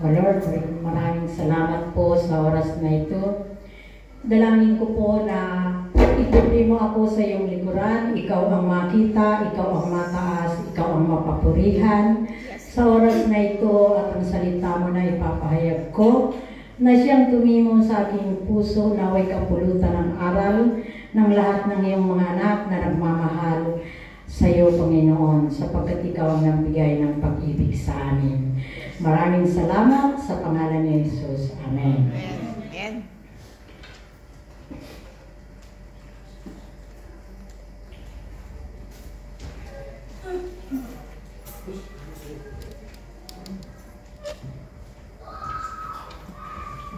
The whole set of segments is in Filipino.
O Lord, maraming salamat po sa oras na ito. Dalangin ko po na ituloy mo ako sa iyong likuran. Ikaw ang makita, ikaw ang mataas, ikaw ang mapapurihan. Sa oras na ito at ang salita mo na ipapahayag ko, na siyang tumimon sa aking puso, naway kapulutan ng aral ng lahat ng iyong mga anak na nagmamahal sa iyo, Panginoon, sapagkat ikaw ang nagbigay ng pag-ibig sa amin. Maraming salamat sa pangalan ni Jesus. Amen. Amen.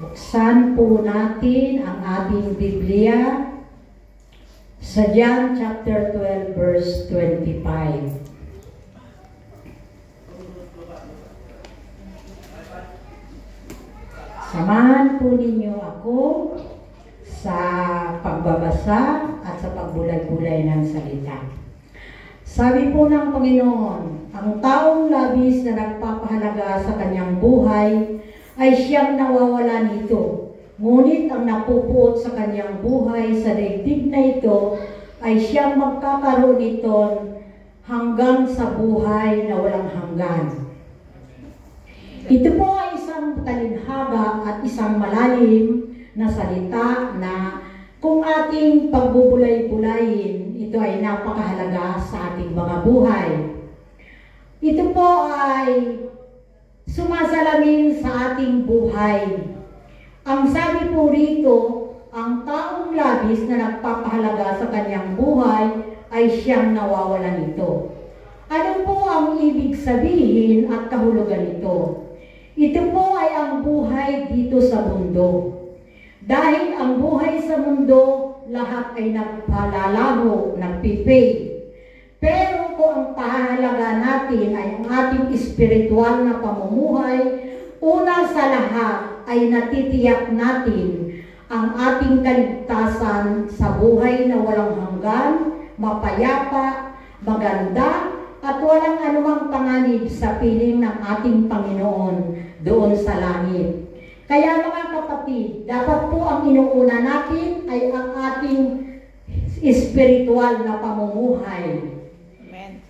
Buksan po natin ang ating Biblia sa John chapter 12 verse 25. Samahan po ninyo ako sa pagbabasa at sa pagbulay-bulay ng salita. Sabi po ng Panginoon, ang taong labis na nagpapahalaga sa kanyang buhay ay siyang nawawala nito. Ngunit ang napupuot sa kanyang buhay sa daigdig na ito ay siyang magkakaroon nito hanggang sa buhay na walang hanggan. Ito po ay isang talinhaga at isang malalim na salita na kung ating pagbubulay-bulayin, ito ay napakahalaga sa ating mga buhay. Ito po ay sumasalamin sa ating buhay. Ang sabi po rito, ang taong labis na nagpapahalaga sa kanyang buhay ay siyang nawawalan nito. Ano po ang ibig sabihin at kahulugan nito? Ito po ay ang buhay dito sa mundo. Dahil ang buhay sa mundo, lahat ay nagpalalaho, nagpipay. Pero kung ang pahalaga natin ay ang ating espiritual na pamumuhay, una sa lahat ay natitiyak natin ang ating kaligtasan sa buhay na walang hanggan, mapayapa, maganda, at walang anumang panganib sa piling ng ating Panginoon doon sa langit. Kaya mga kapatid, dapat po ang inuuna natin ay ang ating espiritual na pamumuhay. Amen.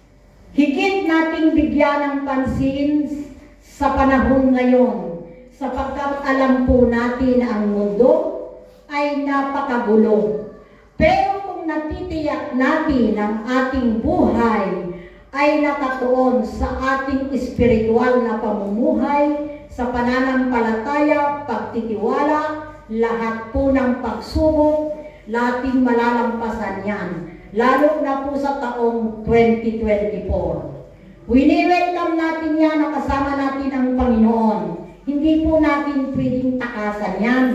Higit nating bigyan ng pansin sa panahon ngayon, sapagkat alam po natin ang mundo ay napakagulo. Pero kung natitiyak natin ang ating buhay ay nakatuon sa ating espiritual na pamumuhay, sa pananampalataya, pagtitiwala, lahat po ng pagsubok, lating malalampasan yan. Lalo na po sa taong 2024. Wini-welcome natin yan na kasama natin ang Panginoon. Hindi po natin pwedeng takasan yan.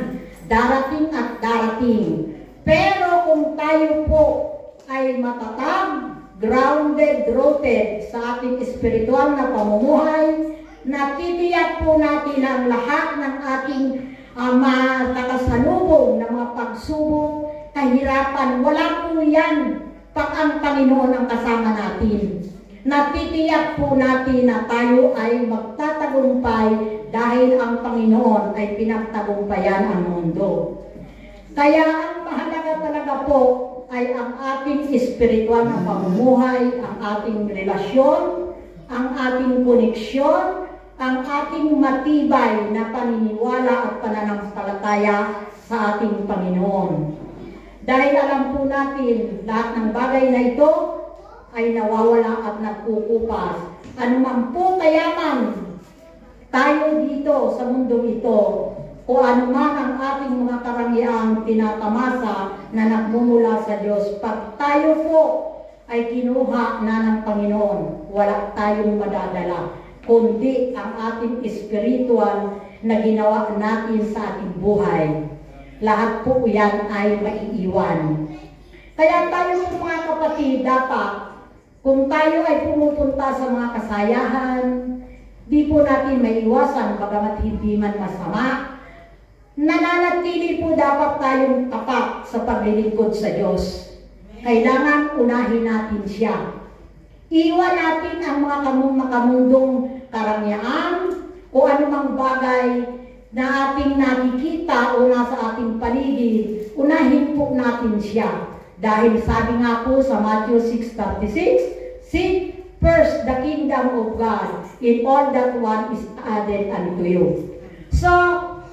Darating at darating. Pero kung tayo po ay matatag, grounded, rooted sa ating espiritual na pamumuhay, natitiyak po natin ang lahat ng ating makakasalubong na mga pagsubok, kahirapan. Wala po yan pag ang Panginoon ang kasama natin. Natitiyak po natin na tayo ay magtatagumpay dahil ang Panginoon ay pinagtagumpayan ang mundo. Kaya ang mahalaga talaga po ay ang ating espiritual na pamumuhay, ang ating relasyon, ang ating koneksyon, ang ating matibay na paniniwala at pananampalataya sa ating Panginoon. Dahil alam po natin, lahat ng bagay na ito ay nawawala at nagkukupas. Anuman po kayaman tayo dito sa mundong ito, o anuman ang ating mga karangyang tinatamasa na nagmumula sa Diyos, pag tayo po ay kinuha na ng Panginoon, wala tayong madadala, kundi ang ating espiritual na ginawa natin sa ating buhay. Lahat po yan ay maiiwan. Kaya tayo mga kapatid, dapat kung tayo ay pumupunta sa mga kasayahan, di po natin maiiwasan, bagamat hindi man masama, nananatili po dapat tayong tapat sa paglilingkod sa Diyos. Kailangan unahin natin siya. Iwan natin ang mga makamundong karangyaan, o anumang bagay na ating nakikita o nasa ating paligid, unahin po natin siya. Dahil sabi nga po sa Matthew 6:36, seek first the kingdom of God, in all that one is added unto you. So,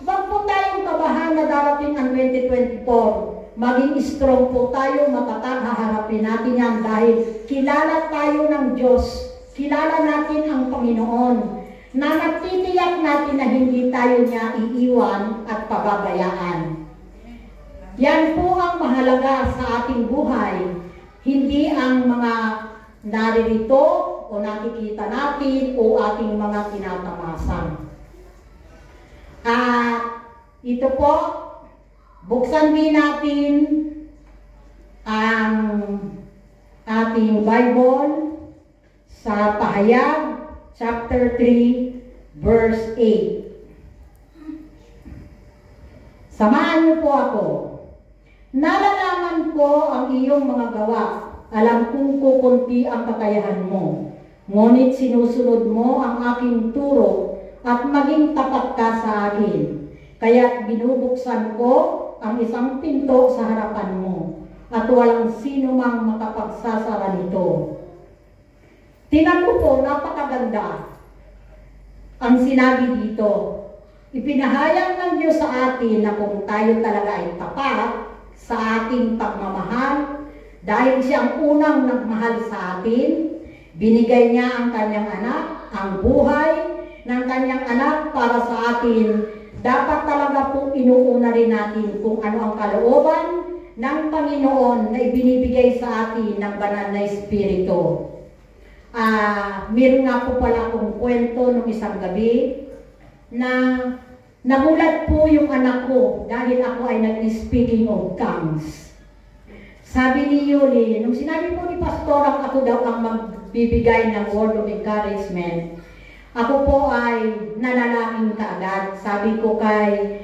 wag po tayong kabahan na darating ang 2024. Maging strong po tayo, matatag, haharapin natin yan dahil kilala tayo ng Diyos. Kilala natin ang Panginoon na nagtitiyak natin na hindi tayo niya iiwan at pababayaan. Yan po ang mahalaga sa ating buhay. Hindi ang mga naririto o nakikita natin o ating mga tinatamasan. Ito po, buksan din natin ang ating Bible sa Pahayag, chapter 3, verse 8. Samahan niyo po ako. Nalalaman ko ang iyong mga gawa. Alam kong kukunti ang kakayahan mo. Ngunit sinusunod mo ang aking turo at maging tapat ka sa akin. Kaya't binubuksan ko ang isang pinto sa harapan mo at walang sino mang makapagsasara nito. Tingnan mo po, napakaganda ang sinabi dito. Ipinahayag ng Diyos sa atin na kung tayo talaga ay tapat sa ating pagmamahal, dahil siya ang unang nagmahal sa atin, binigay niya ang kanyang anak, ang buhay ng kanyang anak para sa atin. Dapat talaga po inuuna rin natin kung ano ang kalooban ng Panginoon na ibinibigay sa atin ng banal na Espiritu. Meron nga po pala akong kwento nung isang gabi na nagulat po yung anak ko dahil ako ay nag-speaking of tongues. Sabi ni Yuli, nung sinabi po ni Pastor ako daw ang magbibigay ng word of encouragement, ako po ay nanalangin kaagad. Sabi ko kay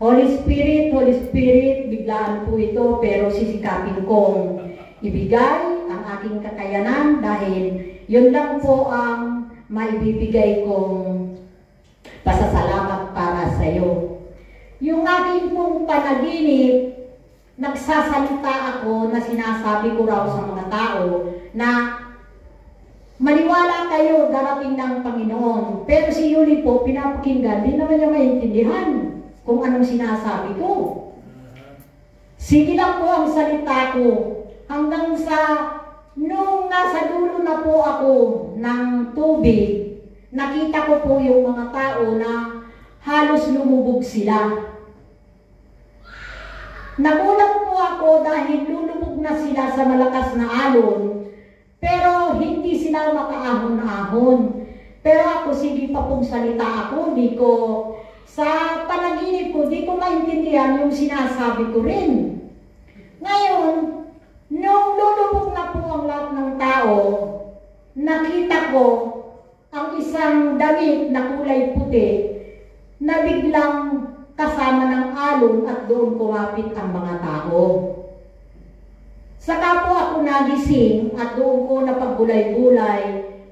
Holy Spirit, biglaan po ito pero sisikapin kong ibigay ang aking kakayanan dahil yun lang po ang maibibigay kong pasasalamat para sa iyo. Yung aking pong panaginip, nagsasalita ako na sinasabi ko raw sa mga tao na maniwala kayo, darating ng Panginoon. Pero si Yuli po, pinapakinggan, di naman niya maintindihan kung anong sinasabi ko. Sige lang po ang salita ko. Hanggang sa, nung nasa dulo na po ako ng tubig, nakita ko po yung mga tao na halos lumubog sila. Nagulat po ako dahil lulubog na sila sa malakas na alon. Pero hindi sila makaahon-ahon. Pero ako, sige pa pong salita ako, di ko, sa panaginip ko, di ko maintindihan yung sinasabi ko rin. Ngayon, nung lulubog na po ang lahat ng tao, nakita ko ang isang damit na kulay puti na biglang kasama ng alon at doon kumapit ang mga tao. Saka po ako nagising at doon ko napagbulay-bulay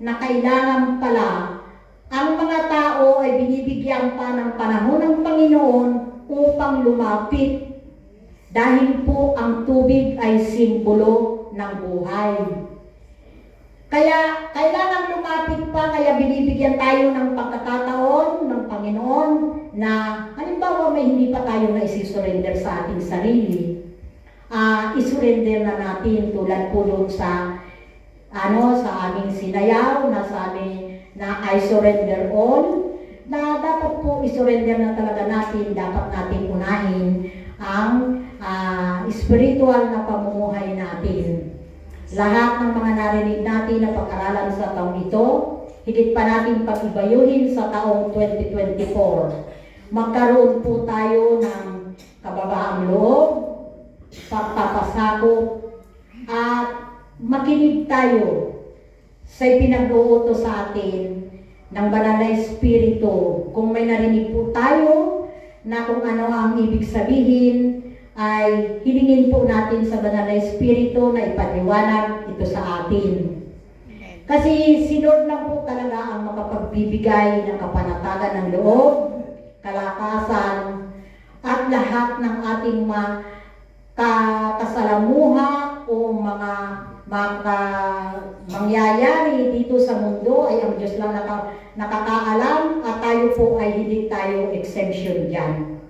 na kailangan pala ang mga tao ay binibigyan pa ng panahon ng Panginoon upang lumapit. Dahil po ang tubig ay simbolo ng buhay. Kaya kailangan lumapit pa, kaya binibigyan tayo ng pagkakataon ng Panginoon na halimbawa may hindi pa tayo na isi-surrender sa ating sarili. Isurrender na natin tulad po doon sa sa aming sinayaw na sabi na I surrender all, na dapat po isurrender na talaga natin, dapat natin unahin ang spiritual na pamumuhay natin. Lahat ng mga narinig natin na pag-aralan sa taong ito, higit pa natin pag-ibayuhin sa taong 2024. Magkaroon po tayo ng kababaang loob, pagpapasakop, at makinig tayo sa ipinag-uutos sa atin ng banal na Espiritu. Kung may narinig po tayo na kung ano ang ibig sabihin, ay hilingin po natin sa banal na Espiritu na ipaliwanag ito sa atin. Kasi si Lord lang po talaga ang makapagbibigay ng kapanatagan ng loob, kalakasan, at lahat ng ating kasalamuha o mga mangyayari dito sa mundo ay ang Diyos lang nakakaalam, at tayo po ay hindi tayo exemption dyan.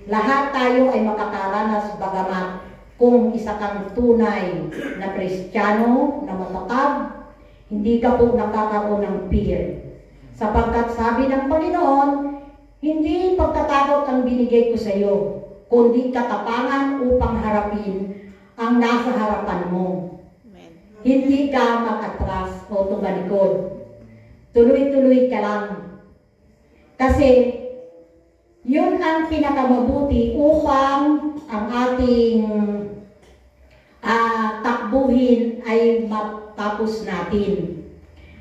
Lahat tayo ay makakaranas, bagamat kung isa kang tunay na Kristiyano na matatag, hindi ka po nakakaroon ng fear. Sapagkat sabi ng Panginoon, hindi pagkatakot ang binigay ko sa iyo, kundi katapangan upang harapin ang nasa harapan mo. Hindi ka makatras o tumalikod. Tuloy-tuloy ka lang. Kasi yun ang pinakamabuti upang ang ating takbuhin ay matapos natin.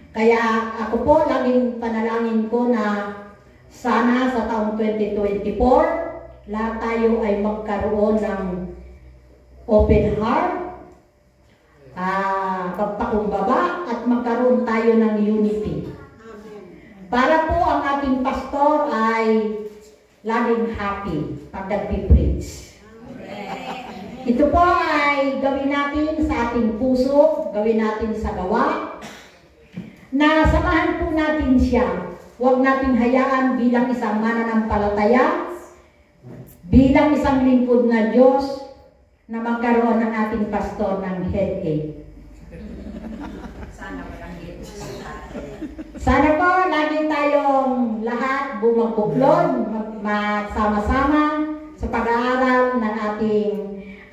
Kaya ako po, laging panalangin ko na sana sa taong 2024, lahat tayo ay magkaroon ng open heart, pagpakumbaba, at magkaroon tayo ng unity. Para po ang ating pastor ay laging happy pag nagpipreach. Ito po ay gawin natin sa ating puso, gawin natin sa gawa, na samahan po natin siya. Huwag natin hayaan bilang isang mananampalataya, bilang isang lingkod na Diyos, na magkaroon ng ating pastor ng headache. Sana po, lagi tayong lahat bumabuklod, magsama-sama sa pag-aaral ng ating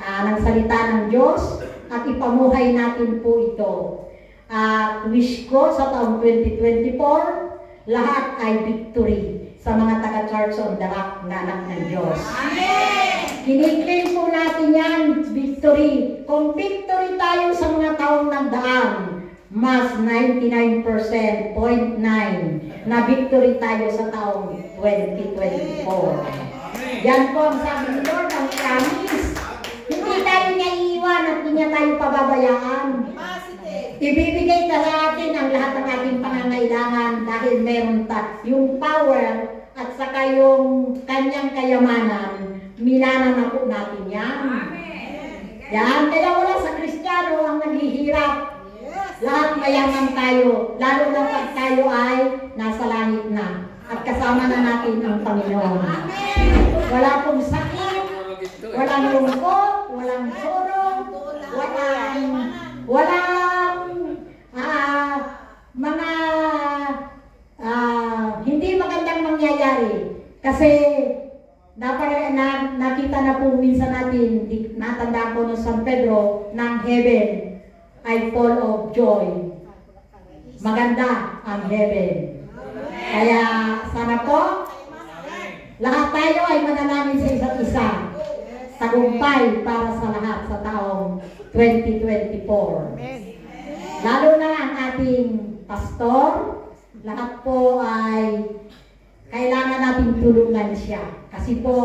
ng salita ng Diyos, at ipamuhay natin po ito. At wish ko sa taong 2024, lahat ay victory sa mga taga-Church on the Rock na anak ng Diyos. Amen! Kiniklaim po natin yan, victory. Kung victory tayo sa mga taong nagdaan, mas 99.9% na victory tayo sa taong 2024. Yan po ang sabi ni Lord, ang promise. Hindi tayo niya iiwan at hindi niya tayo pababayaan. Ibibigay sa atin ang lahat ng ating pangangailangan dahil meron yung power at saka yung kanyang kayamanan. Minanan na po natin yan. Yan, kaya wala sa Kristiyano ang naghihirap. Lahat mayaman tayo, lalo na pag tayo ay nasa langit na at kasama na natin ang Panginoon. Wala pong sakit, walang lungkot, walang sorrow, walang mga hindi magandang mangyayari. Kasi nakita na po minsan natin, natanda ko ng San Pedro, ng heaven ay full of joy. Maganda ang heaven. Kaya sana po, lahat tayo ay manalangin sa isa't isa. Tagumpay para sa lahat sa taong 2024. Lalo na ang ating pastor, lahat po ay kailangan natin tulungan siya. Kasi po,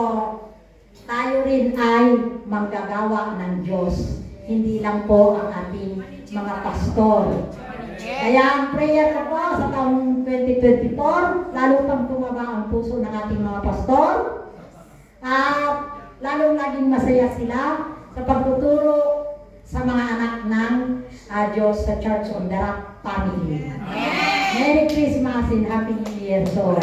tayo rin ay manggagawa ng Diyos. Hindi lang po ang ating mga pastor. Kaya ang prayer ko po sa taong 2024, lalo pang tumaba ang puso ng ating mga pastor, at lalong naging masaya sila sa pagtuturo sa mga anak ng Diyos sa Church on the Rock family. Merry Christmas and Happy New Year. So,